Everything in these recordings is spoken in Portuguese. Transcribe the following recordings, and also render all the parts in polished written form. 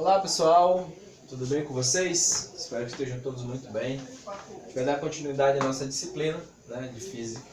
Olá pessoal, tudo bem com vocês? Espero que estejam todos muito bem. A gente vai dar continuidade à nossa disciplina, de física.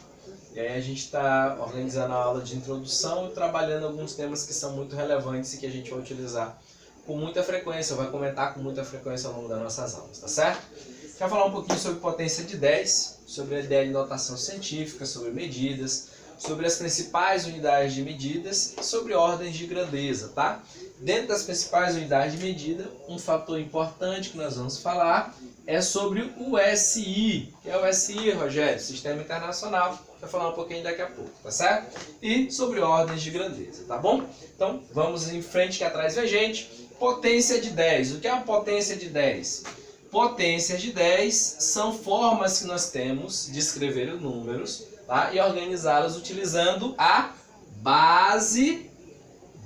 E aí a gente está organizando a aula de introdução e trabalhando alguns temas que são muito relevantes e que a gente vai utilizar com muita frequência, vai comentar com muita frequência ao longo das nossas aulas, tá certo? A gente vai falar um pouquinho sobre potência de 10, sobre a ideia de notação científica, sobre medidas, sobre as principais unidades de medidas e sobre ordens de grandeza, tá? Dentro das principais unidades de medida, um fator importante que nós vamos falar é sobre o SI. Que é o SI, Rogério? Sistema Internacional. Vai falar um pouquinho daqui a pouco, tá certo? E sobre ordens de grandeza, tá bom? Então, vamos em frente que atrás vem gente. Potência de 10. O que é uma potência de 10? Potências de 10 são formas que nós temos de escrever os números, tá? E organizá-los utilizando a base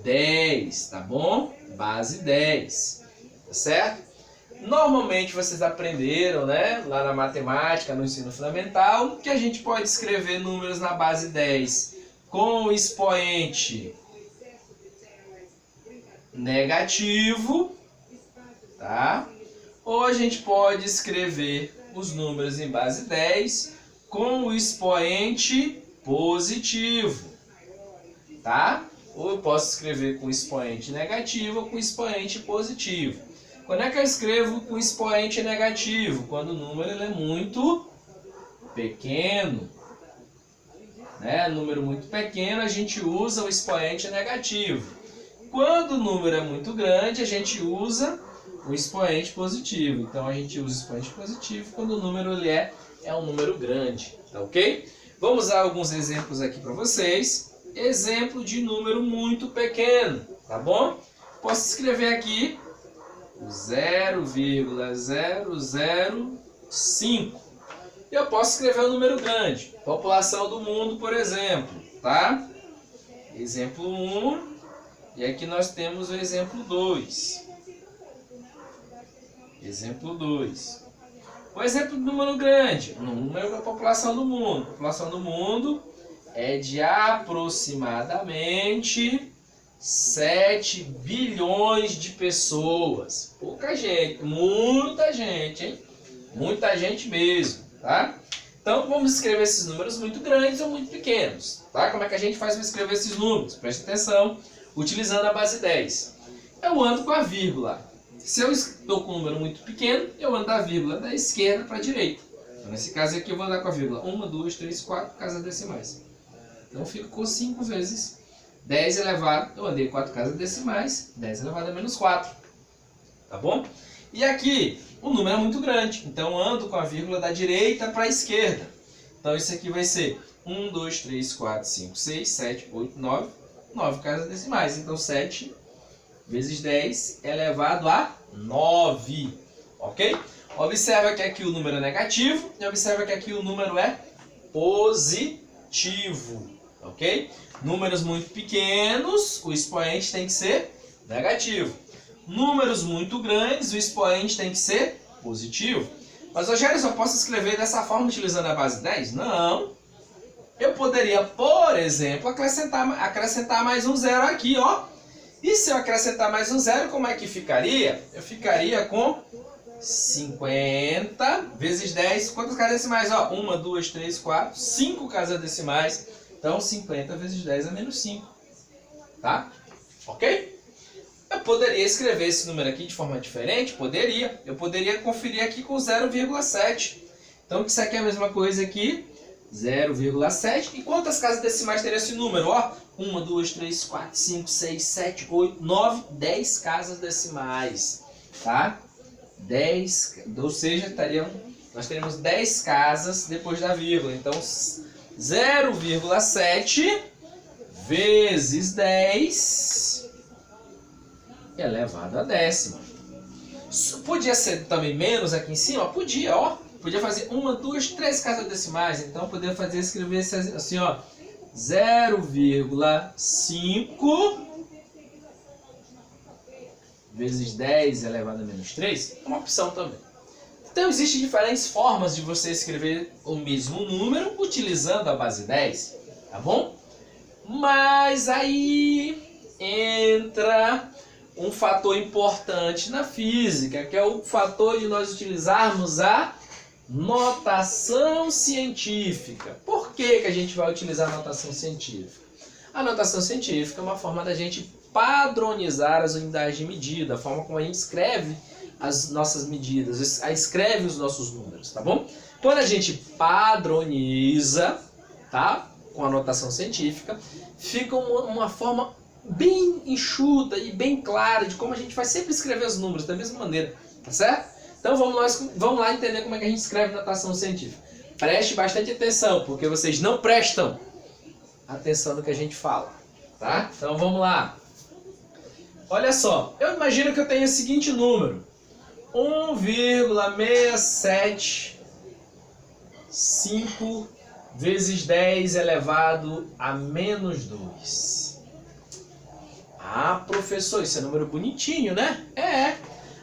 10, tá bom? Base 10, tá certo? Normalmente vocês aprenderam, lá na matemática, no ensino fundamental, que a gente pode escrever números na base 10 com o expoente negativo, tá? Ou a gente pode escrever os números em base 10 com o expoente positivo, tá? Ou eu posso escrever com expoente negativo ou com expoente positivo. Quando é que eu escrevo com expoente negativo? Quando o número ele é muito pequeno. Número muito pequeno, a gente usa o expoente negativo. Quando o número é muito grande, a gente usa o expoente positivo. Então a gente usa o expoente positivo quando o número ele é um número grande, tá ok? Vamos usar alguns exemplos aqui para vocês. Exemplo de número muito pequeno, tá bom? Posso escrever aqui o 0,005. Eu posso escrever um número grande. População do mundo, por exemplo, tá? Exemplo 1. E aqui nós temos o exemplo 2. Exemplo 2. O exemplo do número grande. O número da população do mundo. A população do mundo é de aproximadamente 7 bilhões de pessoas. Pouca gente, muita gente, hein? Muita gente mesmo, tá? Então vamos escrever esses números muito grandes ou muito pequenos, tá? Como é que a gente faz para escrever esses números? Preste atenção, utilizando a base 10. Eu ando com a vírgula. Se eu estou com um número muito pequeno, eu ando da vírgula da esquerda para a direita. Então, nesse caso aqui eu vou andar com a vírgula 1, 2, 3, 4 casas decimais. Então eu fico com 5 vezes 10 elevado, eu andei 4 casas decimais, 10 elevado a menos 4. Tá bom? E aqui, o número é muito grande, então eu ando com a vírgula da direita para a esquerda. Então isso aqui vai ser 1, 2, 3, 4, 5, 6, 7, 8, 9, 9 casas decimais. Então 7 vezes 10 elevado a 9, ok? Observa que aqui o número é negativo e observa que aqui o número é positivo, ok? Números muito pequenos, o expoente tem que ser negativo. Números muito grandes, o expoente tem que ser positivo. Mas, Rogério, eu só posso escrever dessa forma utilizando a base 10? Não. Eu poderia, por exemplo, acrescentar mais um zero aqui, ó. E se eu acrescentar mais um zero, como é que ficaria? Eu ficaria com 50 vezes 10. Quantas casas decimais? 1, 2, 3, 4, 5 casas decimais. Então, 50 vezes 10 é menos 5. Tá? Ok? Eu poderia escrever esse número aqui de forma diferente? Poderia. Eu poderia conferir aqui com 0,7. Então, isso aqui é a mesma coisa aqui. 0,7. E quantas casas decimais teria esse número? 1, 2, 3, 4, 5, 6, 7, 8, 9, 10 casas decimais. Tá? 10, ou seja, nós teríamos 10 casas depois da vírgula. Então, 0,7 vezes 10 elevado a décima. Podia ser também menos aqui em cima? Podia, ó. Podia fazer 1, 2, 3 casas decimais. Então, poderia escrever assim, ó. 0,5 vezes 10 elevado a menos 3. É uma opção também. Então, existem diferentes formas de você escrever o mesmo número utilizando a base 10, tá bom? Mas aí entra um fator importante na física, que é o fator de nós utilizarmos a notação científica. Por que a gente vai utilizar a notação científica? A notação científica é uma forma da gente padronizar as unidades de medida, a forma como a gente escreve as nossas medidas, escreve os nossos números, tá bom? Quando a gente padroniza, tá? Com a notação científica, fica uma forma bem enxuta e bem clara de como a gente vai sempre escrever os números da mesma maneira, tá certo? Então vamos lá entender como é que a gente escreve notação científica. Preste bastante atenção, porque vocês não prestam atenção no que a gente fala, tá? Então vamos lá. Olha só, eu imagino que eu tenho o seguinte número: 1,675 vezes 10 elevado a menos 2. Ah, professor, esse é um número bonitinho, né? É.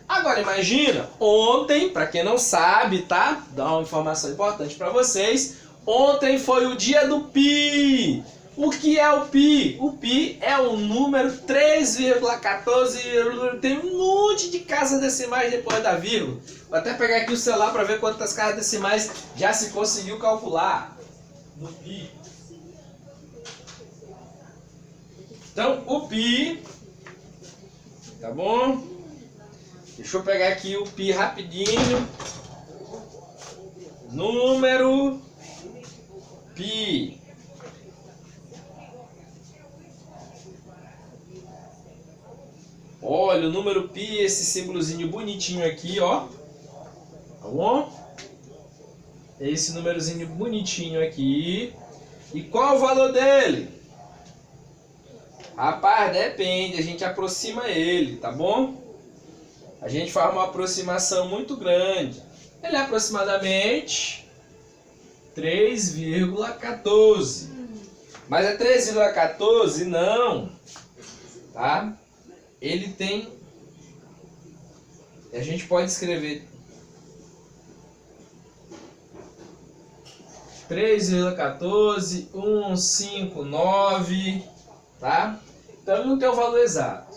Agora imagina, ontem, para quem não sabe, tá? Dá uma informação importante para vocês. Ontem foi o dia do pi. O que é o pi? O pi é o número 3,14. Tem um monte de casas decimais depois da vírgula. Vou até pegar aqui o celular para ver quantas casas decimais já se conseguiu calcular no pi. Então, o pi, tá bom? Deixa eu pegar aqui o pi rapidinho. Número pi. Olha, o número pi, esse símbolozinho bonitinho aqui, ó. Tá bom? Esse númerozinho bonitinho aqui. E qual o valor dele? Rapaz, depende, a gente aproxima ele, tá bom? A gente faz uma aproximação muito grande. Ele é aproximadamente 3,14. Mas é 3,14? Não. Tá? Ele tem... A gente pode escrever 3,159, tá? Então ele não tem o valor exato.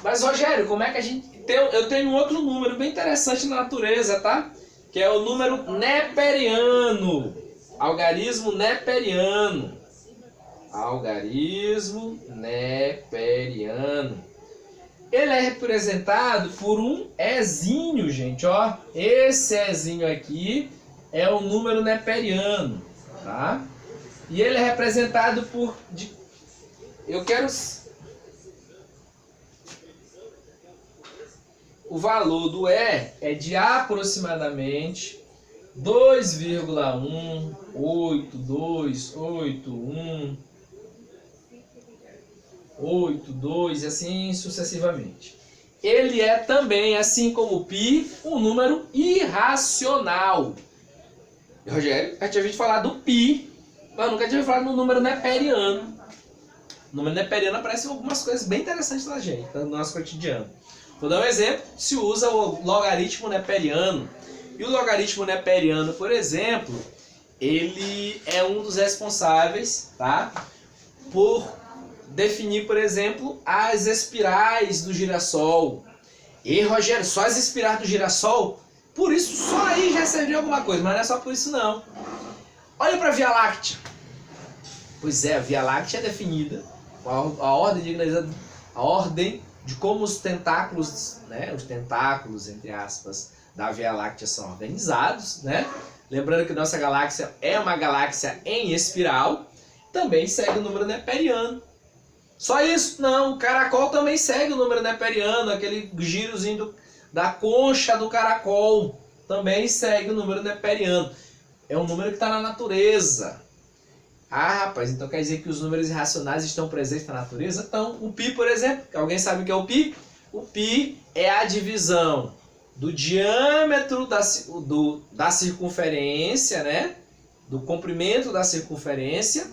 Mas, Rogério, como é que a gente... Eu tenho um outro número bem interessante na natureza, tá? Que é o número neperiano. Algarismo neperiano. Algarismo neperiano. Ele é representado por um ezinho, gente, ó. Esse ezinho aqui é o número neperiano, tá? E ele é representado por... Eu quero... O valor do E é de aproximadamente 2,1828182 e assim sucessivamente. Ele é também, assim como o pi, um número irracional. Rogério, eu tinha ouvido falar do pi, mas nunca tinha falado no número neperiano. O número neperiano aparece algumas coisas bem interessantes na gente, no nosso cotidiano. Vou dar um exemplo, se usa o logaritmo neperiano. E o logaritmo neperiano, por exemplo, ele é um dos responsáveis, tá, por definir, por exemplo, as espirais do girassol. E, Rogério, só as espirais do girassol? Por isso, só aí já serviu alguma coisa, mas não é só por isso não. Olha para a Via Láctea. Pois é, a Via Láctea é definida, a ordem de como os tentáculos, né, os tentáculos, entre aspas, da Via Láctea são organizados, né? Lembrando que nossa galáxia é uma galáxia em espiral, também segue o número neperiano. Só isso? Não, o caracol também segue o número neperiano, aquele girozinho da concha do caracol, também segue o número neperiano. É um número que está na natureza. Ah, rapaz, então quer dizer que os números irracionais estão presentes na natureza? Então, o pi, por exemplo, alguém sabe o que é o pi? O pi é a divisão do diâmetro da circunferência, né? Do comprimento da circunferência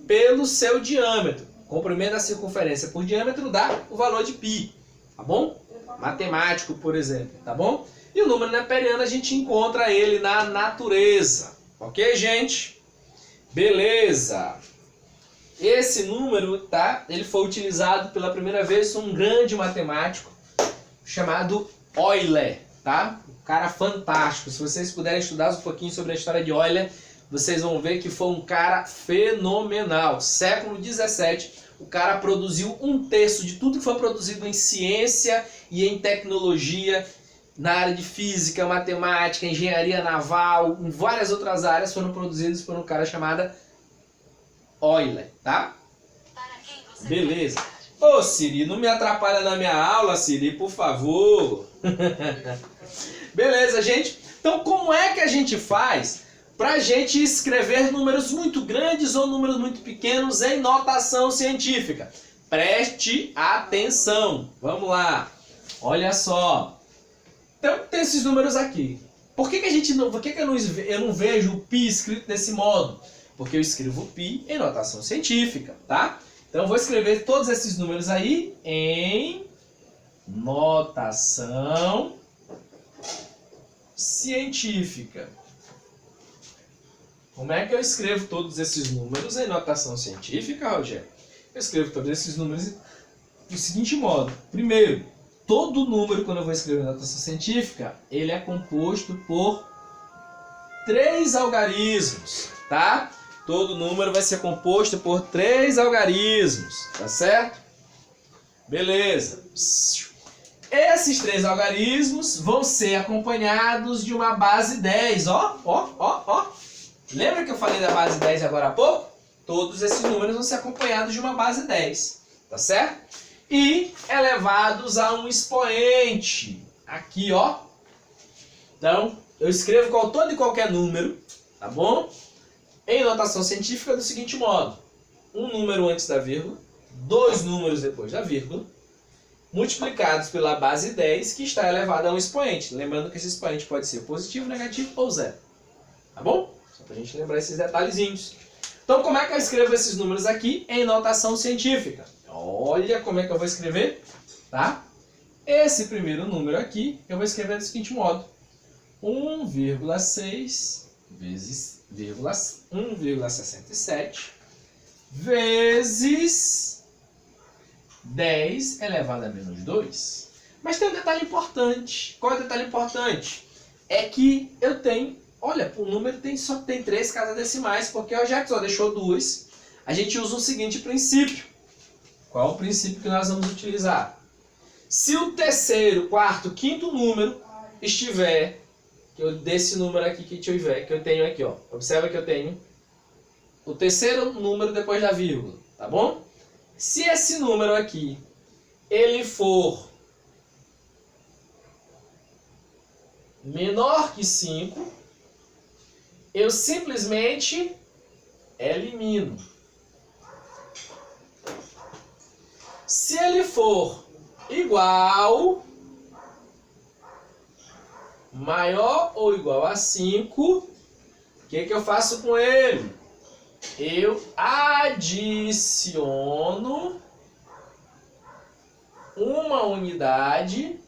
pelo seu diâmetro. Comprimento da circunferência por diâmetro dá o valor de pi, tá bom? Matemático, por exemplo, tá bom? E o número neperiano a gente encontra ele na natureza, ok, gente? Beleza. esse número, tá? Ele foi utilizado pela primeira vez por um grande matemático chamado Euler, tá? Um cara fantástico. Se vocês puderem estudar um pouquinho sobre a história de Euler, vocês vão ver que foi um cara fenomenal. Século 17, o cara produziu 1/3 de tudo que foi produzido em ciência e em tecnologia, na área de física, matemática, engenharia naval, em várias outras áreas foram produzidos por um cara chamado Euler, tá? Beleza. Ô Siri, não me atrapalha na minha aula, Siri, por favor. Beleza, gente? Então, como é que a gente faz para a gente escrever números muito grandes ou números muito pequenos em notação científica? Preste atenção. Vamos lá. Olha só. Então, tem esses números aqui. Por que eu não vejo o π escrito desse modo? Porque eu escrevo π em notação científica, tá? Então, eu vou escrever todos esses números aí em notação científica. Como é que eu escrevo todos esses números em notação científica, Rogério? Eu escrevo todos esses números do seguinte modo. Primeiro, todo número, quando eu vou escrever em notação científica, ele é composto por 3 algarismos, tá? Todo número vai ser composto por 3 algarismos, tá certo? Beleza. Esses 3 algarismos vão ser acompanhados de uma base 10, ó. Lembra que eu falei da base 10 agora há pouco? Todos esses números vão ser acompanhados de uma base 10, tá certo? E elevados a um expoente, aqui, ó. Então, eu escrevo todo e qualquer número, tá bom? Em notação científica do seguinte modo: um número antes da vírgula, 2 números depois da vírgula, multiplicados pela base 10, que está elevada a um expoente. Lembrando que esse expoente pode ser positivo, negativo ou zero. Tá bom? Só para a gente lembrar esses detalhezinhos. Então, como é que eu escrevo esses números aqui em notação científica? Olha como é que eu vou escrever, tá? Esse primeiro número aqui, eu vou escrever do seguinte modo: 1,6 vezes 1,67 vezes 10 elevado a menos 2. Mas tem um detalhe importante. Qual é o detalhe importante? É que eu tenho, olha, o número só tem 3 casas decimais, porque o Jack só deixou 2. A gente usa o seguinte princípio. Qual é o princípio que nós vamos utilizar? Se o terceiro, quarto, quinto número estiver, desse número aqui que eu tenho aqui, ó. Observa que eu tenho o terceiro número depois da vírgula, tá bom? Se esse número aqui, ele for menor que 5, eu simplesmente elimino. Se ele for igual, maior ou igual a 5, o que eu faço com ele? Eu adiciono uma unidade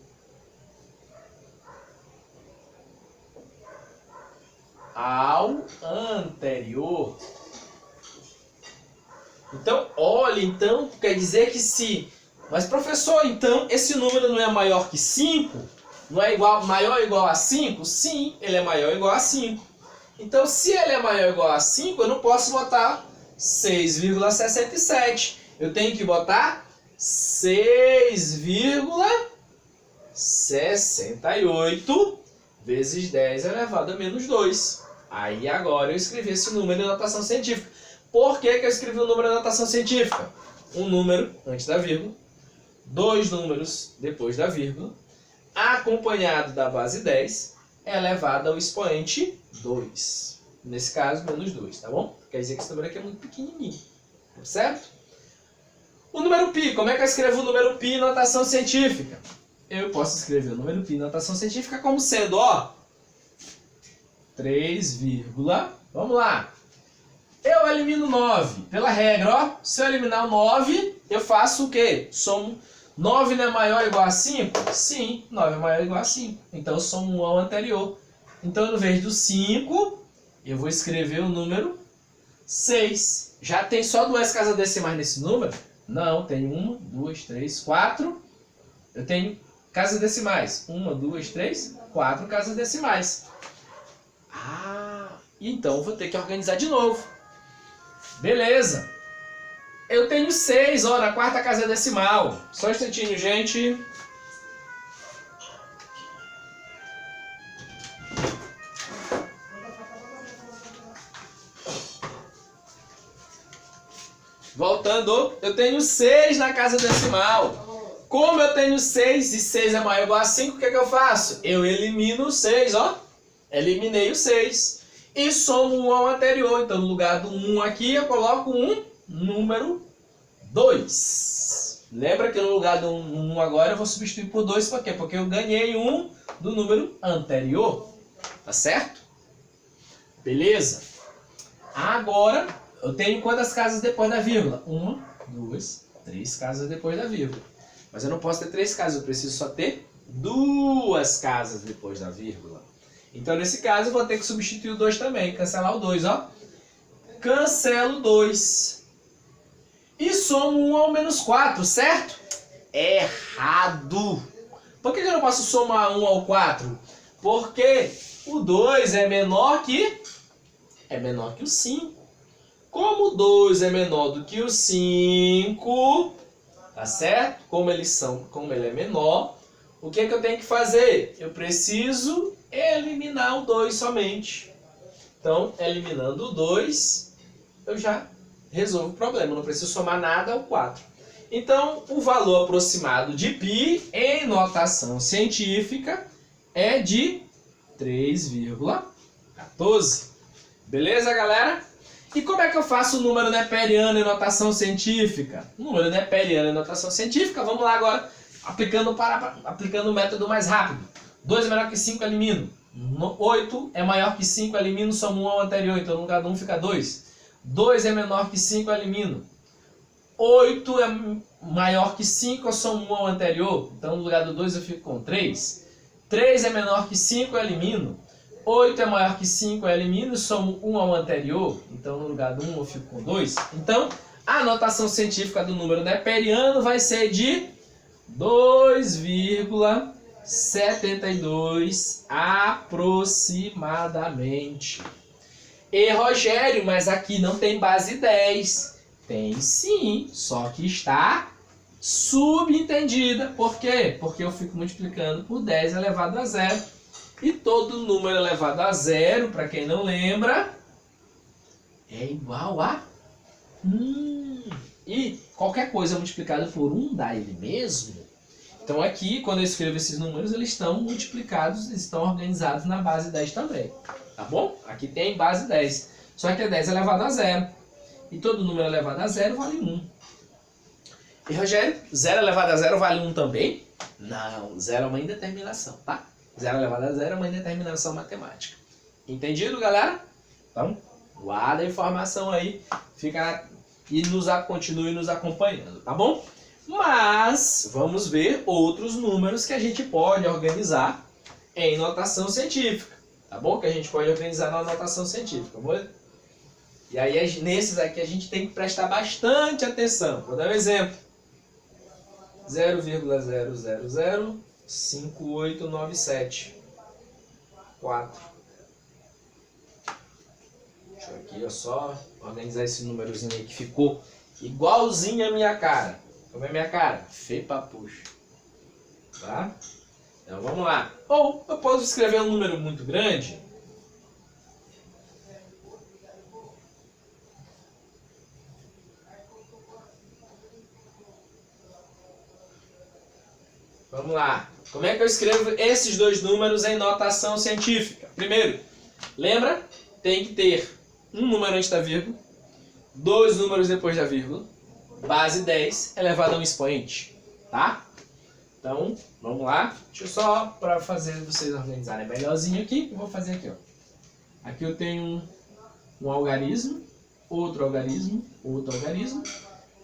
ao anterior. Então, olha, então quer dizer que se... Mas professor, então esse número não é maior que 5? Não é maior ou igual a 5? Sim, ele é maior ou igual a 5. Então, se ele é maior ou igual a 5, eu não posso botar 6,67. Eu tenho que botar 6,68 vezes 10 elevado a menos 2. Aí agora eu escrevi esse número em notação científica. Por que eu escrevi o número em notação científica? Um número antes da vírgula, 2 números depois da vírgula, acompanhado da base 10, elevado ao expoente 2. Nesse caso, menos 2, tá bom? Quer dizer que esse número aqui é muito pequenininho, certo? O número π, como é que eu escrevo o número π em notação científica? Eu posso escrever o número π em notação científica como sendo, ó, 3, vamos lá. Eu elimino 9, pela regra, ó. Se eu eliminar o 9, eu faço o quê? Somo. 9 não é maior ou igual a 5? Sim, 9 é maior ou igual a 5. Então eu somo 1 ao anterior. Então, no vez do 5, eu vou escrever o número 6. Já tem só 2 casas decimais nesse número? Não, tem 1, 2, 3, 4. Eu tenho casas decimais. 1, 2, 3, 4 casas decimais. Ah, então eu vou ter que organizar de novo. Beleza. Eu tenho 6, ó, na quarta casa decimal. Só um instantinho, gente. Voltando, eu tenho 6 na casa decimal. Como eu tenho 6 e 6 é maior ou igual a 5, o que eu faço? Eu elimino o 6, ó. Eliminei o 6. E somo 1 ao anterior. Então, no lugar do 1 aqui, eu coloco um número 2. Lembra que no lugar do 1 agora eu vou substituir por 2. Por quê? Porque eu ganhei 1 do número anterior. Tá certo? Beleza? Agora, eu tenho quantas casas depois da vírgula? 1, 2, 3 casas depois da vírgula. Mas eu não posso ter 3 casas, eu preciso só ter 2 casas depois da vírgula. Então, nesse caso, eu vou ter que substituir o 2 também. Cancelar o 2, ó. Cancelo 2. E somo 1 ao menos 4, certo? Errado. Por que eu não posso somar 1 ao 4? Porque o 2 é menor que o 5. Como o 2 é menor do que o 5, tá certo? Como ele é menor, o que eu tenho que fazer? Eu preciso eliminar o 2 somente. Então, eliminando o 2, eu já resolvo o problema. Eu não preciso somar nada ao 4. Então, o valor aproximado de π em notação científica é de 3,14. Beleza, galera? E como é que eu faço o número neperiano em notação científica? O número neperiano em notação científica, vamos lá agora, aplicando o método mais rápido. 2 é menor que 5, elimino. 8 é maior que 5, elimino, somo 1 ao anterior, então no lugar do 1 fica 2. 2 é menor que 5, elimino. 8 é maior que 5, eu somo 1 ao anterior, então no lugar do 2 eu fico com 3. 3 é menor que 5, eu elimino. 8 é maior que 5, eu elimino e somo 1 ao anterior. Então, no lugar do 1, eu fico com 2. Então, a notação científica do número neperiano vai ser de 2,72 aproximadamente. E, Rogério, mas aqui não tem base 10. Tem sim, só que está subentendida. Por quê? Porque eu fico multiplicando por 10 elevado a 0. E todo número elevado a 0, para quem não lembra, é igual a 1. E qualquer coisa multiplicada por 1 dá ele mesmo. Então aqui, quando eu escrevo esses números, eles estão multiplicados, eles estão organizados na base 10 também. Tá bom? Aqui tem base 10. Só que é 10 elevado a 0. E todo número elevado a 0 vale 1. E Rogério, 0 elevado a 0 vale 1 também? Não, 0 é uma indeterminação, tá? 0 elevado a 0 é uma indeterminação matemática. Entendido, galera? Então, guarda a informação aí, continue nos acompanhando, tá bom? Mas vamos ver outros números que a gente pode organizar em notação científica, tá bom? Que a gente pode organizar na notação científica, bom? E aí, nesses aqui, a gente tem que prestar bastante atenção. Vou dar um exemplo. 0,0005897. 4. Deixa eu aqui, só organizar esse númerozinho aí que ficou igualzinho a minha cara. Como é minha cara? Feio pra puxa. Tá? Então vamos lá. Ou eu posso escrever um número muito grande. Vamos lá. Como é que eu escrevo esses dois números em notação científica? Primeiro, lembra? Tem que ter um número antes da vírgula, 2 números depois da vírgula, base 10 elevado a um expoente. Tá? Então, vamos lá. Deixa eu só, para fazer vocês organizarem melhorzinho aqui, eu vou fazer aqui, ó. Aqui eu tenho um algarismo, outro algarismo,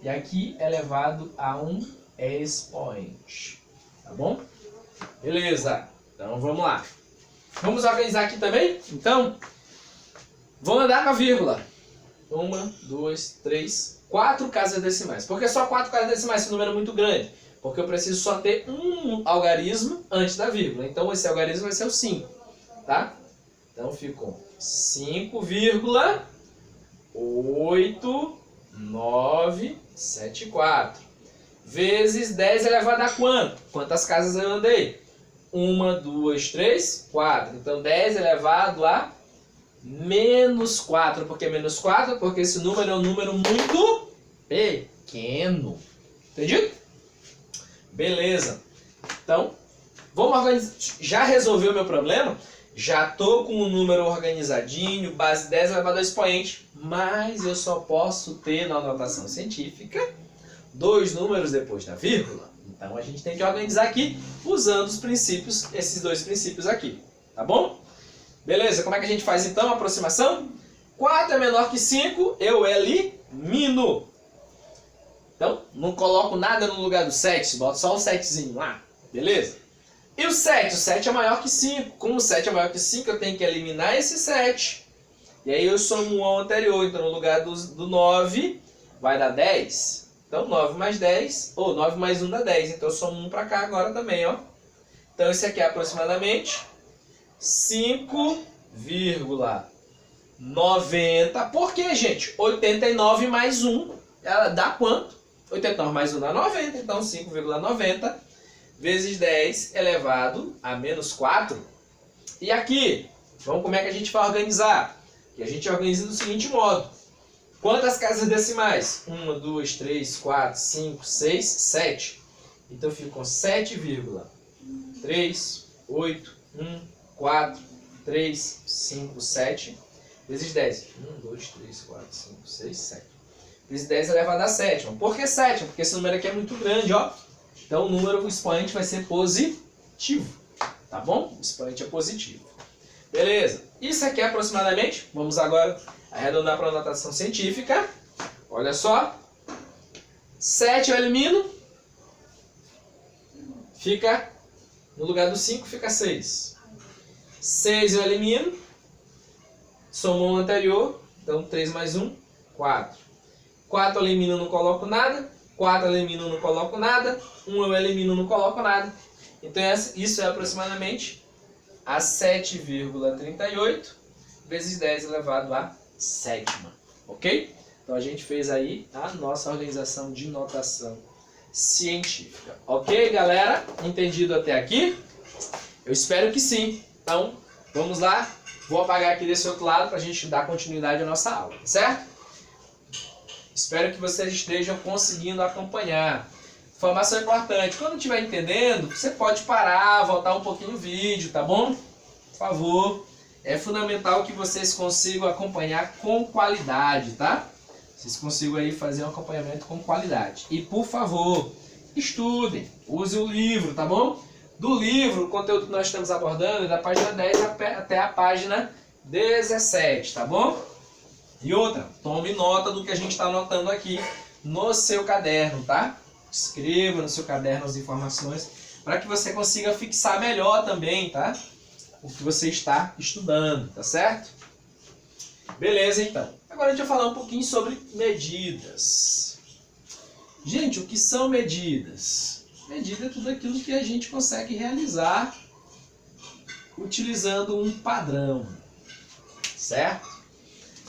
e aqui elevado a um expoente. Tá bom? Beleza. Então vamos lá. Vamos organizar aqui também? Então, vou andar com a vírgula. Uma, duas, três, 4 casas decimais. Por que só 4 casas decimais? Esse número é muito grande. Porque eu preciso só ter um algarismo antes da vírgula. Então esse algarismo vai ser o 5. Tá? Então ficou 5,8974 vezes 10 elevado a quanto? Quantas casas eu andei? 1, 2, 3, 4. Então 10 elevado a menos 4. Por que menos 4? Porque esse número é um número muito pequeno. Entendido? Beleza. Então, vamos organizar. Já resolveu o meu problema? Já estou com o número organizadinho, base 10 elevado ao expoente. Mas eu só posso ter na notação científica 2 números depois da vírgula. Então a gente tem que organizar aqui usando os princípios, esses 2 princípios aqui. Tá bom? Beleza, como é que a gente faz então a aproximação? 4 é menor que 5, eu elimino. Então, não coloco nada no lugar do 7, boto só o 7zinho lá. Beleza? E o 7? O 7 é maior que 5. Como o 7 é maior que 5, eu tenho que eliminar esse 7. E aí eu somo um ao anterior. Então, no lugar do 9, vai dar 10. Então, 9 mais 10, ou 9 mais 1 dá 10. Então, eu somo 1 para cá agora também, ó. Então, esse aqui é aproximadamente 5,90. Por quê, gente? 89 mais 1, ela dá quanto? 89 mais 1 dá 90. Então, 5,90 vezes 10 elevado a menos 4. E aqui, vamos como é que a gente vai organizar? E a gente organiza do seguinte modo. Quantas casas decimais? 1, 2, 3, 4, 5, 6, 7. Então ficam 7,381,4,3,5,7 vezes 10. 1, 2, 3, 4, 5, 6, 7. Vezes 10 elevado a sétima. Por que sétima? Porque esse número aqui é muito grande, ó. Então o número, o expoente vai ser positivo. Tá bom? O expoente é positivo. Beleza. Isso aqui é aproximadamente, vamos agora arredondar para a notação científica. Olha só. 7 eu elimino. Fica, no lugar do 5 fica 6. 6 eu elimino. Somou o anterior. Então 3 mais 1, 4. 4 eu elimino, não coloco nada. 4 eu elimino, não coloco nada. 1 eu elimino, não coloco nada. Então isso é aproximadamente a 7,38 vezes 10 elevado a sétima. Ok? Então a gente fez aí a nossa organização de notação científica. Ok, galera? Entendido até aqui? Eu espero que sim. Então, vamos lá. Vou apagar aqui desse outro lado para a gente dar continuidade à nossa aula, certo? Espero que vocês estejam conseguindo acompanhar. Informação importante. Quando estiver entendendo, você pode parar, voltar um pouquinho o vídeo, tá bom? Por favor. É fundamental que vocês consigam acompanhar com qualidade, tá? Vocês consigam aí fazer um acompanhamento com qualidade. E por favor, estudem. Use o livro, tá bom? Do livro, o conteúdo que nós estamos abordando é da página 10 até a página 17, tá bom? E outra, tome nota do que a gente está anotando aqui no seu caderno, tá? Escreva no seu caderno as informações para que você consiga fixar melhor também, tá? O que você está estudando, tá certo? Beleza, então. Agora a gente vai falar um pouquinho sobre medidas. Gente, o que são medidas? Medida é tudo aquilo que a gente consegue realizar utilizando um padrão, certo?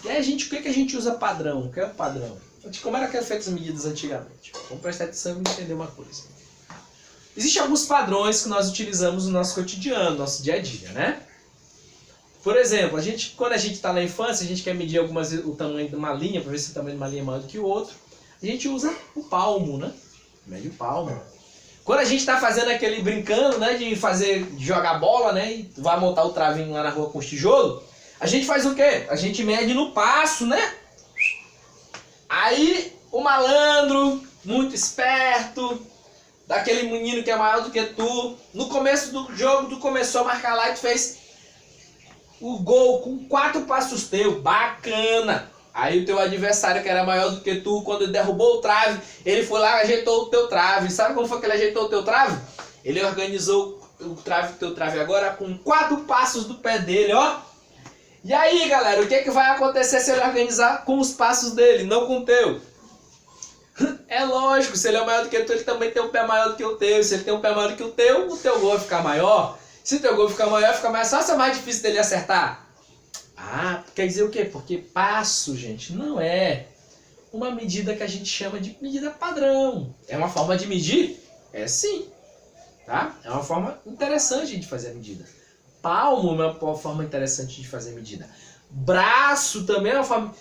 E aí, o que a gente usa padrão? O que é o padrão? Como era que eram feitas as medidas antigamente? Vamos prestar atenção e entender uma coisa. Existem alguns padrões que nós utilizamos no nosso cotidiano, no nosso dia a dia, né? Por exemplo, quando a gente está na infância, a gente quer medir o tamanho de uma linha, para ver se o tamanho de uma linha é maior do que o outro. A gente usa o palmo, né? Mede o palmo. Quando a gente está fazendo aquele brincando, né, de jogar bola, né, e vai montar o travinho lá na rua com os tijolos, a gente faz o quê? A gente mede no passo, né? Aí o malandro, muito esperto, daquele menino que é maior do que tu, no começo do jogo tu começou a marcar lá e tu fez o gol com 4 passos teu, bacana. Aí o teu adversário que era maior do que tu, quando ele derrubou o trave, ele foi lá e ajeitou o teu trave. Sabe como foi que ele ajeitou o teu trave? Ele organizou o teu trave agora com 4 passos do pé dele, ó. E aí, galera, o que, que vai acontecer se ele organizar com os passos dele, não com o teu? É lógico, se ele é maior do que o teu, ele também tem um pé maior do que o teu. Se ele tem um pé maior do que o teu gol vai ficar maior. Se o teu gol ficar maior, fica mais fácil ou mais difícil dele acertar? Ah, quer dizer o quê? Porque passo, gente, não é uma medida que a gente chama de medida padrão. É uma forma de medir? É sim. Tá? É uma forma interessante de fazer a medida. Palmo é uma forma interessante de fazer a medida. Braço também é uma forma...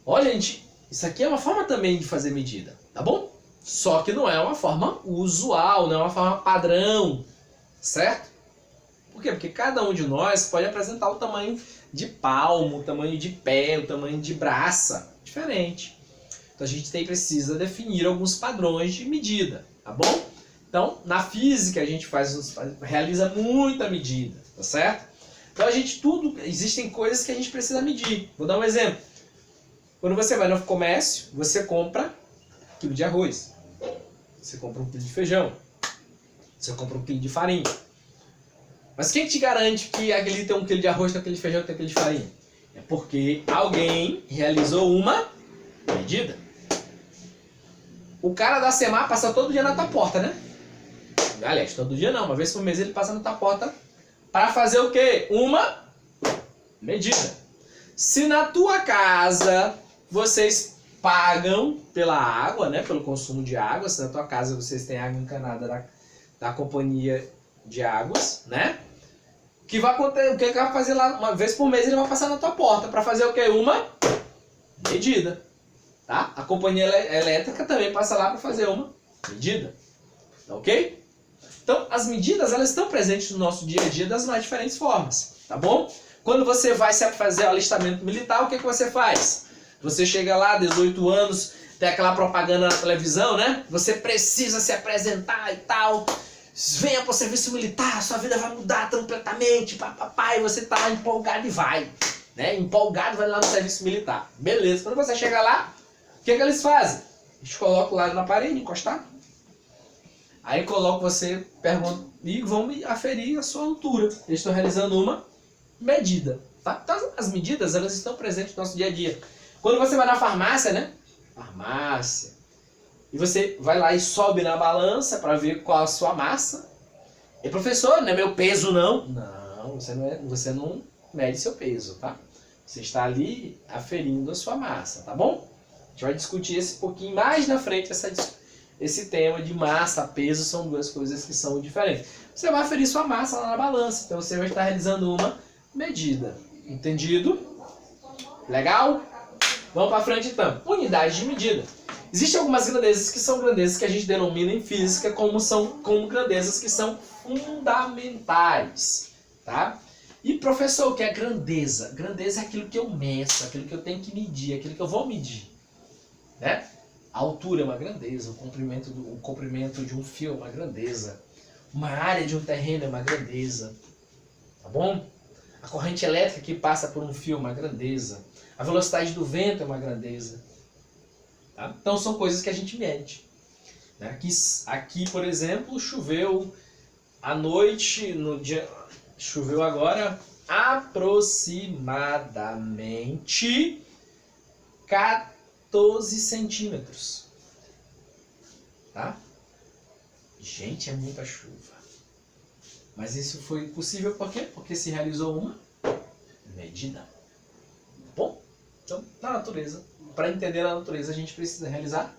Olha, gente, isso aqui é uma forma também de fazer medida, tá bom? Só que não é uma forma usual, não é uma forma padrão, certo? Por quê? Porque cada um de nós pode apresentar o tamanho de palmo, o tamanho de pé, o tamanho de braça, diferente. Então a gente precisa definir alguns padrões de medida, tá bom? Então, na física a gente realiza muita medida, tá certo? Então existem coisas que a gente precisa medir. Vou dar um exemplo. Quando você vai no comércio, você compra 1 quilo de arroz, você compra 1 quilo de feijão, você compra 1 quilo de farinha. Mas quem te garante que aquele tem 1 quilo de arroz, tem 1 quilo de feijão, tem 1 quilo de farinha? É porque alguém realizou uma medida. O cara da Semar passa todo dia na tua porta, né? Aliás, todo dia não, uma vez por mês ele passa na tua porta para fazer o quê? Uma medida. Se na tua casa vocês pagam pela água, né? Pelo consumo de água, se na tua casa vocês têm água encanada da companhia de águas, né? O que vai acontecer? O que ele vai fazer lá? Uma vez por mês ele vai passar na tua porta para fazer o quê? Uma medida. Tá? A companhia elétrica também passa lá para fazer uma medida. Tá ok? Então, as medidas elas estão presentes no nosso dia a dia das mais diferentes formas, tá bom? Quando você vai fazer o alistamento militar, o que você faz? Você chega lá, 18 anos, tem aquela propaganda na televisão, né? Você precisa se apresentar e tal. Venha para o serviço militar, sua vida vai mudar completamente, papai, você tá lá empolgado e vai, né? Empolgado vai lá no serviço militar. Beleza, quando você chega lá, o que eles fazem? Eles colocam lá na parede, encostar. Aí colocam você, pergunta, e vão aferir a sua altura. Eles estão realizando uma medida, tá? Então, as medidas, elas estão presentes no nosso dia a dia. Quando você vai na farmácia, né? Farmácia. E você vai lá e sobe na balança para ver qual a sua massa. E professor, não é meu peso não? Não, você não mede seu peso, tá? Você está ali aferindo a sua massa, tá bom? A gente vai discutir esse pouquinho mais na frente, esse tema de massa, peso, são duas coisas que são diferentes. Você vai aferir sua massa lá na balança, então você vai estar realizando uma medida. Entendido? Legal? Vamos para frente então. Unidade de medida. Existem algumas grandezas que são grandezas que a gente denomina em física como grandezas que são fundamentais, tá? E professor, o que é grandeza? Grandeza é aquilo que eu meço, aquilo que eu tenho que medir, aquilo que eu vou medir, né? A altura é uma grandeza, o comprimento de um fio é uma grandeza, uma área de um terreno é uma grandeza, tá bom? A corrente elétrica que passa por um fio é uma grandeza, a velocidade do vento é uma grandeza, tá? Então são coisas que a gente mede, né? Aqui, por exemplo, choveu à noite, choveu agora aproximadamente 14 centímetros, tá? Gente, é muita chuva. Mas isso foi possível por quê? Porque se realizou uma medida. Bom, então, na natureza, para entender a natureza, a gente precisa realizar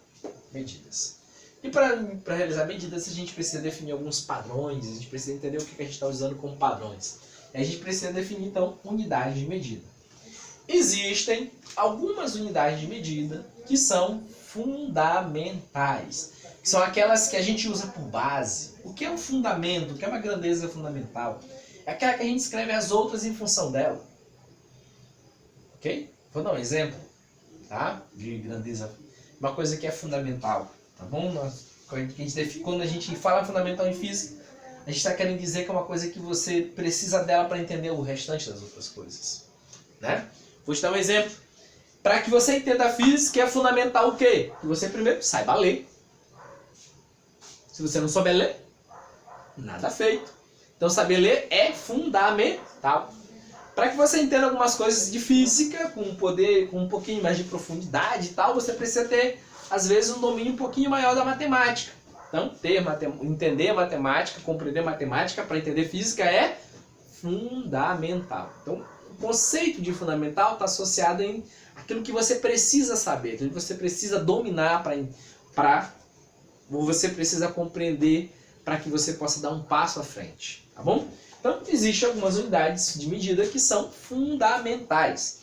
medidas. E para realizar medidas, a gente precisa definir alguns padrões, a gente precisa entender o que a gente está usando como padrões. E a gente precisa definir, então, unidades de medida. Existem algumas unidades de medida que são fundamentais, que são aquelas que a gente usa por base. O que é um fundamento? O que é uma grandeza fundamental? É aquela que a gente escreve as outras em função dela. Ok? Vou dar um exemplo, tá? De grandeza. Uma coisa que é fundamental, tá bom? Quando a gente fala fundamental em física, a gente está querendo dizer que é uma coisa que você precisa dela para entender o restante das outras coisas, né? Vou te dar um exemplo. Para que você entenda a física, é fundamental o quê? Que você primeiro saiba ler. Se você não souber ler, nada feito. Então saber ler é fundamental. Para que você entenda algumas coisas de física com um pouquinho mais de profundidade e tal, você precisa ter, às vezes, um domínio um pouquinho maior da matemática. Então, entender matemática, compreender matemática para entender física é fundamental. Então, o conceito de fundamental está associado em aquilo que você precisa saber, aquilo que você precisa dominar ou você precisa compreender para que você possa dar um passo à frente, tá bom? Então, existem algumas unidades de medida que são fundamentais.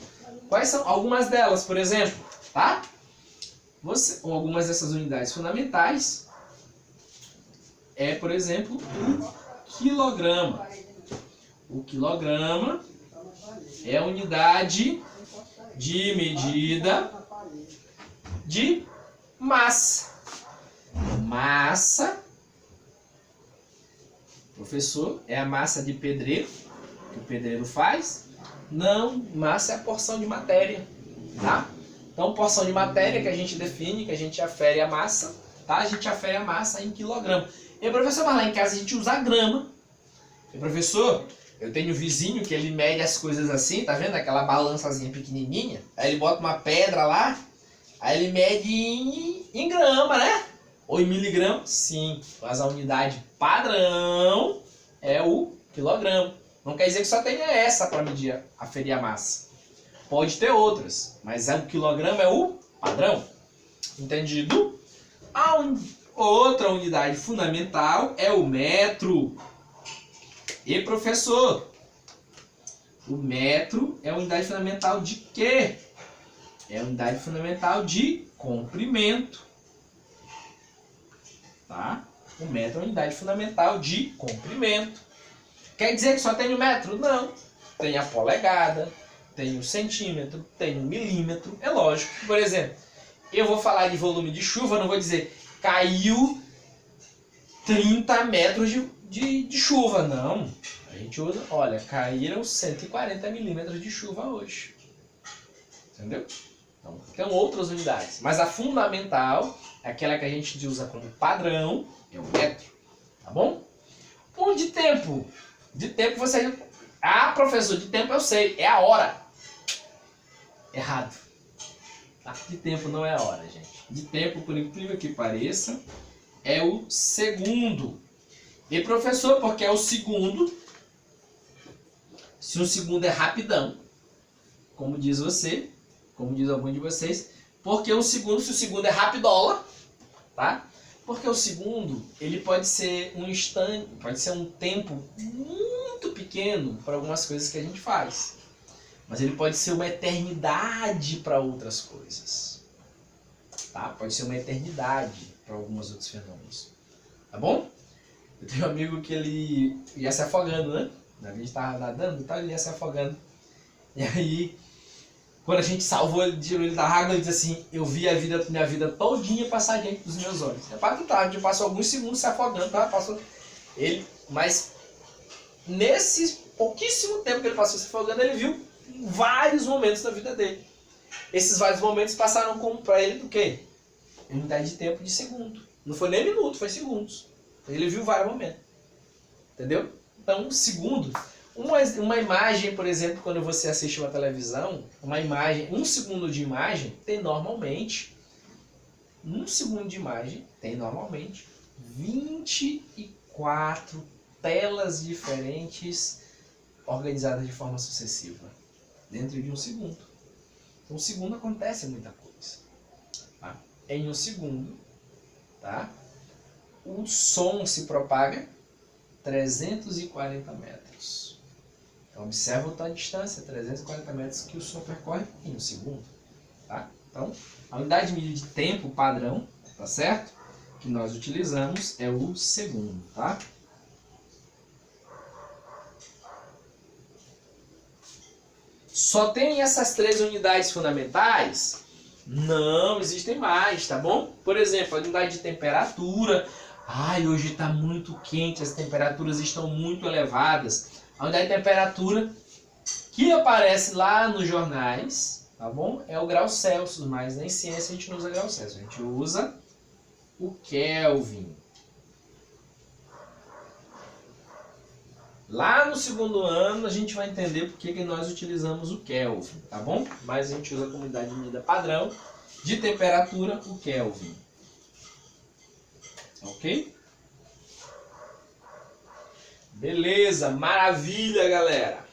Quais são algumas delas, por exemplo? Tá? Algumas dessas unidades fundamentais é, por exemplo, o quilograma. O quilograma é a unidade de medida de massa. Massa, professor, é a massa de pedreiro que o pedreiro faz? Não, massa é a porção de matéria, tá? Então, porção de matéria que a gente define, que a gente afere a massa, tá? A gente afere a massa em quilograma. E professor, mas lá em casa a gente usa grama. E professor, eu tenho um vizinho que ele mede as coisas assim, tá vendo? Aquela balançazinha pequenininha. Aí ele bota uma pedra lá, aí ele mede em grama, né? Ou em miligramas? Sim, mas a unidade padrão é o quilograma. Não quer dizer que só tenha essa para medir, aferir a massa. Pode ter outras, mas o quilograma é o padrão. Entendido? Outra unidade fundamental é o metro. E professor, o metro é a unidade fundamental de quê? É a unidade fundamental de comprimento. Tá? O metro é a unidade fundamental de comprimento. Quer dizer que só tem o metro? Não. Tem a polegada, tem o centímetro, tem o milímetro. É lógico. Por exemplo, eu vou falar de volume de chuva, não vou dizer caiu 30 metros de chuva. Não. A gente usa, olha, caíram 140 milímetros de chuva hoje. Entendeu? Então, tem outras unidades. Mas a fundamental, aquela que a gente usa como padrão, é o metro. Tá bom? De tempo. De tempo você... Ah, professor, de tempo eu sei. É a hora. Errado. Tá? De tempo não é a hora, gente. De tempo, por incrível que pareça, é o segundo. E professor, porque é o segundo. Se o segundo é rapidão, como diz você, como diz algum de vocês, porque o segundo, se o segundo é rapidola, tá? Porque o segundo, ele pode ser um instante, pode ser um tempo muito pequeno para algumas coisas que a gente faz. Mas ele pode ser uma eternidade para outras coisas. Tá? Pode ser uma eternidade para alguns outros fenômenos. Tá bom? Eu tenho um amigo que ele ia se afogando, né? A gente estava nadando e tal, ele ia se afogando. E aí, quando a gente salvou ele, tirou ele da água, ele disse assim, eu vi minha vida todinha passar diante dos meus olhos. É para tentar, a gente passou alguns segundos se afogando, tá? Passou ele, mas nesse pouquíssimo tempo que ele passou se afogando, ele viu vários momentos da vida dele. Esses vários momentos passaram como para ele do quê? Unidade de tempo de segundo. Não foi nem minuto, foi segundos. Ele viu vários momentos. Entendeu? Então, um segundo... Uma imagem, por exemplo, quando você assiste uma televisão, uma imagem, um segundo de imagem tem normalmente 24 telas diferentes organizadas de forma sucessiva dentro de um segundo. Então, um segundo acontece muita coisa. Tá? Em um segundo, tá? O som se propaga 340 metros. Então, observa o tanto de distância, 340 metros que o som percorre em um segundo. Tá? Então, a unidade de medida de tempo padrão, tá certo? Que nós utilizamos é o segundo, tá? Só tem essas 3 unidades fundamentais? Não, existem mais, tá bom? Por exemplo, a unidade de temperatura. Ai, hoje está muito quente, as temperaturas estão muito elevadas. A unidade de temperatura que aparece lá nos jornais, tá bom? É o grau Celsius, mas em ciência a gente não usa grau Celsius, a gente usa o Kelvin. Lá no segundo ano a gente vai entender por que nós utilizamos o Kelvin, tá bom? Mas a gente usa como unidade de medida padrão de temperatura o Kelvin. Ok? Beleza, maravilha, galera!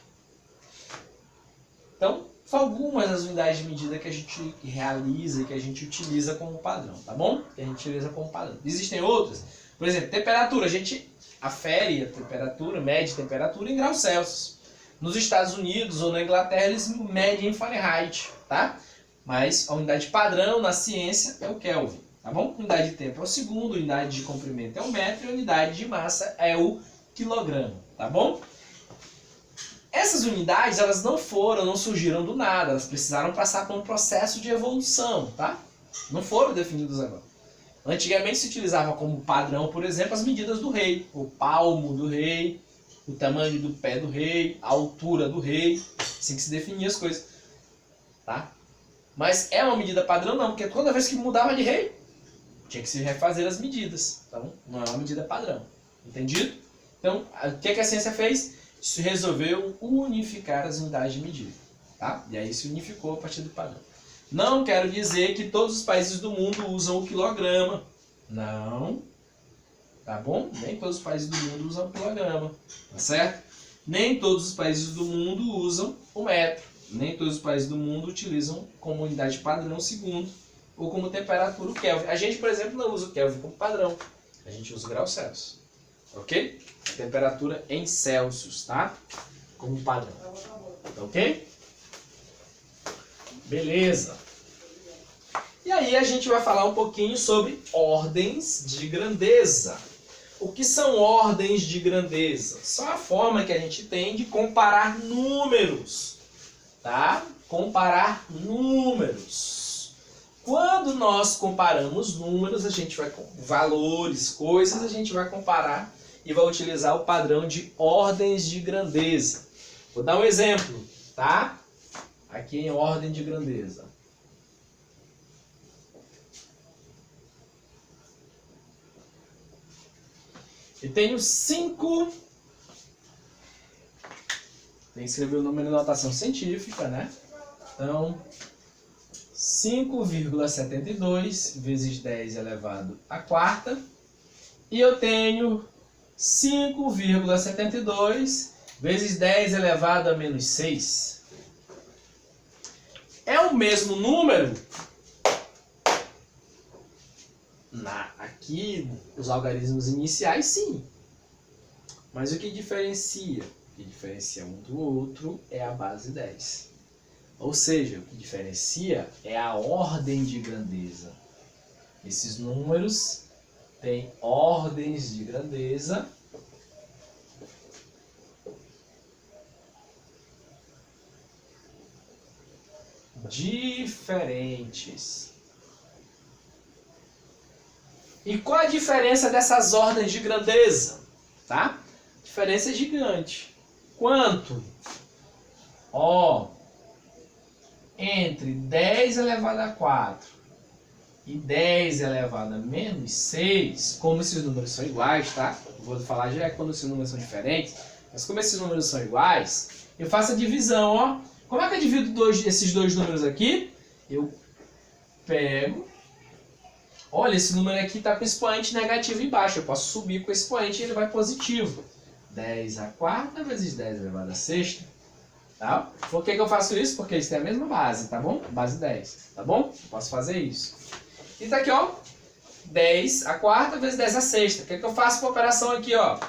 Então, são algumas das unidades de medida que a gente realiza e que a gente utiliza como padrão, tá bom? Que a gente utiliza como padrão. Existem outras. Por exemplo, temperatura. A gente afere a temperatura, mede a temperatura em graus Celsius. Nos Estados Unidos ou na Inglaterra eles medem em Fahrenheit, tá? Mas a unidade padrão na ciência é o Kelvin, tá bom? Unidade de tempo é o segundo, unidade de comprimento é o metro e a unidade de massa é o quilograma, tá bom? Essas unidades, elas não surgiram do nada, elas precisaram passar por um processo de evolução, tá? Não foram definidas agora. Antigamente se utilizava como padrão, por exemplo, as medidas do rei, o palmo do rei, o tamanho do pé do rei, a altura do rei, assim que se definia as coisas, tá? Mas é uma medida padrão não, porque toda vez que mudava de rei, tinha que se refazer as medidas, tá bom? Não é uma medida padrão, entendido? Então, o que a ciência fez? Se resolveu unificar as unidades de medida, tá? E aí se unificou a partir do padrão. Não quero dizer que todos os países do mundo usam o quilograma. Não. Tá bom? Nem todos os países do mundo usam o quilograma. Tá certo? Nem todos os países do mundo usam o metro. Nem todos os países do mundo utilizam como unidade padrão o segundo ou como temperatura o Kelvin. A gente, por exemplo, não usa o Kelvin como padrão. A gente usa o grau Celsius. Ok? A temperatura em Celsius, tá? Como padrão. Ok? Beleza. E aí a gente vai falar um pouquinho sobre ordens de grandeza. O que são ordens de grandeza? São a forma que a gente tem de comparar números, tá? Comparar números. Quando nós comparamos números, a gente vai com valores, coisas, a gente vai comparar e vai utilizar o padrão de ordens de grandeza. Vou dar um exemplo, tá? Aqui em ordem de grandeza. Eu tenho 5. Tem que escrever o número em notação científica, né? Então, 5,72 vezes 10 elevado à quarta. E eu tenho 5,72 vezes 10 elevado a menos 6. É o mesmo número? Aqui, os algarismos iniciais, sim. Mas o que diferencia? O que diferencia um do outro é a base 10. Ou seja, o que diferencia é a ordem de grandeza. Esses números têm ordens de grandeza diferentes. E qual a diferença dessas ordens de grandeza? Tá? Diferença gigante. Quanto? Entre 10 elevado a 4 e 10 elevado a menos 6, como esses números são iguais, tá? Eu vou falar já quando esses números são diferentes, mas como esses números são iguais, eu faço a divisão, ó. Como é que eu divido esses dois números aqui? Eu pego... Olha, esse número aqui está com expoente negativo embaixo. Eu posso subir com o expoente e ele vai positivo. 10 a quarta vezes 10 elevado a sexta. Tá? Por que eu faço isso? Porque eles têm a mesma base, tá bom? Base 10, tá bom? Eu posso fazer isso. E tá aqui, ó. 10 a quarta vezes 10 a sexta. O que eu faço para a operação aqui, ó?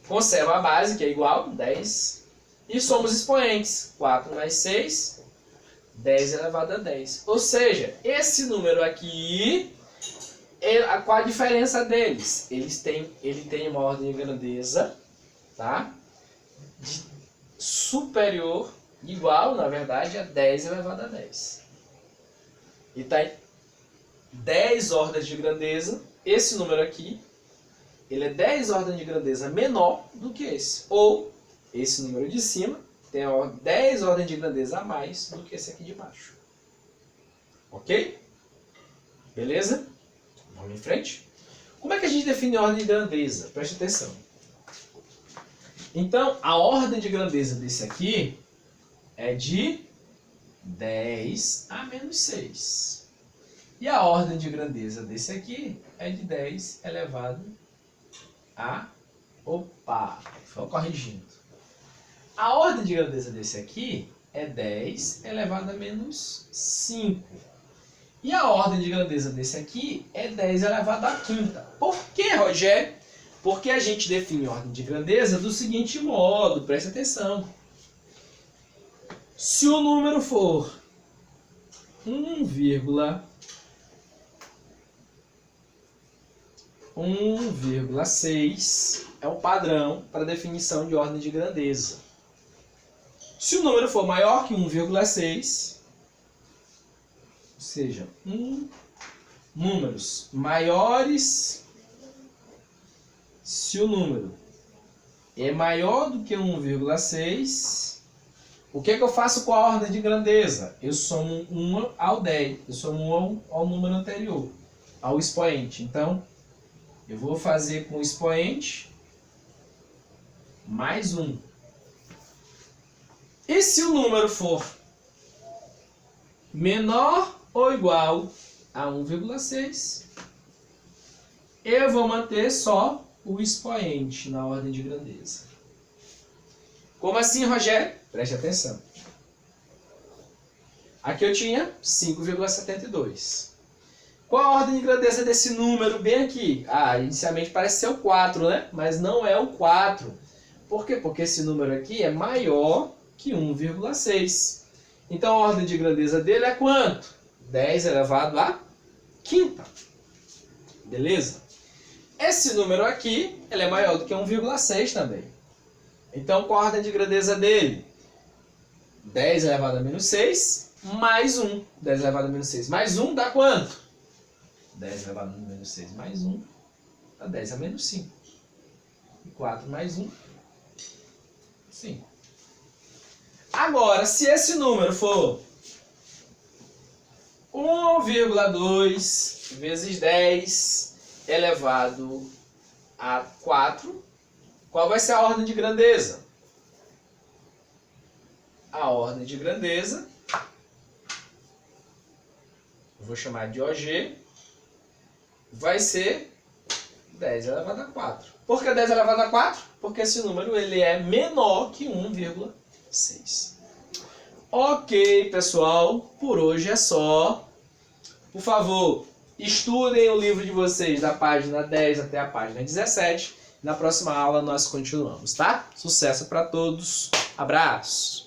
Conservo a base, que é igual, 10. E somos expoentes. 4 mais 6, 10 elevado a 10. Ou seja, esse número aqui... Qual a diferença deles? Ele tem uma ordem de grandeza, tá? Superior, igual, na verdade, a 10 elevado a 10. E tá em 10 ordens de grandeza. Esse número aqui, ele é 10 ordens de grandeza menor do que esse. Ou, esse número de cima tem 10 ordens de grandeza a mais do que esse aqui de baixo. Ok? Beleza? Vamos em frente. Como é que a gente define ordem de grandeza? Preste atenção. Então, a ordem de grandeza desse aqui é de 10 a menos 6. E a ordem de grandeza desse aqui é de 10 elevado a... Opa! Só corrigindo. A ordem de grandeza desse aqui é 10 elevado a menos 5. E a ordem de grandeza desse aqui é 10 elevado à quinta. Por que, Rogério? Porque a gente define ordem de grandeza do seguinte modo, preste atenção. Se o número for 1,6 é o padrão para definição de ordem de grandeza. Se o número for maior que 1,6, ou seja, números maiores, se o número é maior do que 1,6, o que eu faço com a ordem de grandeza? Eu somo 1 ao 10, eu somo 1 ao número anterior, ao expoente. Então, eu vou fazer com o expoente mais 1. E se o número for menor ou igual a 1,6, eu vou manter só o expoente na ordem de grandeza. Como assim, Rogério? Preste atenção. Aqui eu tinha 5,72. Qual a ordem de grandeza desse número bem aqui? Inicialmente parece ser o 4, né? Mas não é o 4. Por quê? Porque esse número aqui é maior que 1,6. Então a ordem de grandeza dele é quanto? 10 elevado à quinta. Beleza? Esse número aqui, ele é maior do que 1,6 também. Então qual a ordem de grandeza dele? 10 elevado a menos 6 mais 1. 10 elevado a menos 6 mais 1 dá quanto? 10 elevado a menos 6 mais 1 dá 10 a menos 5. E 4 mais 1, 5. Agora, se esse número for 1,2 vezes 10 elevado a 4, qual vai ser a ordem de grandeza? A ordem de grandeza, eu vou chamar de OG, vai ser 10 elevado a 4. Por que 10 elevado a 4? Porque esse número ele é menor que 1,6. Ok, pessoal, por hoje é só. Por favor, estudem o livro de vocês da página 10 até a página 17. Na próxima aula nós continuamos, tá? Sucesso para todos. Abraço!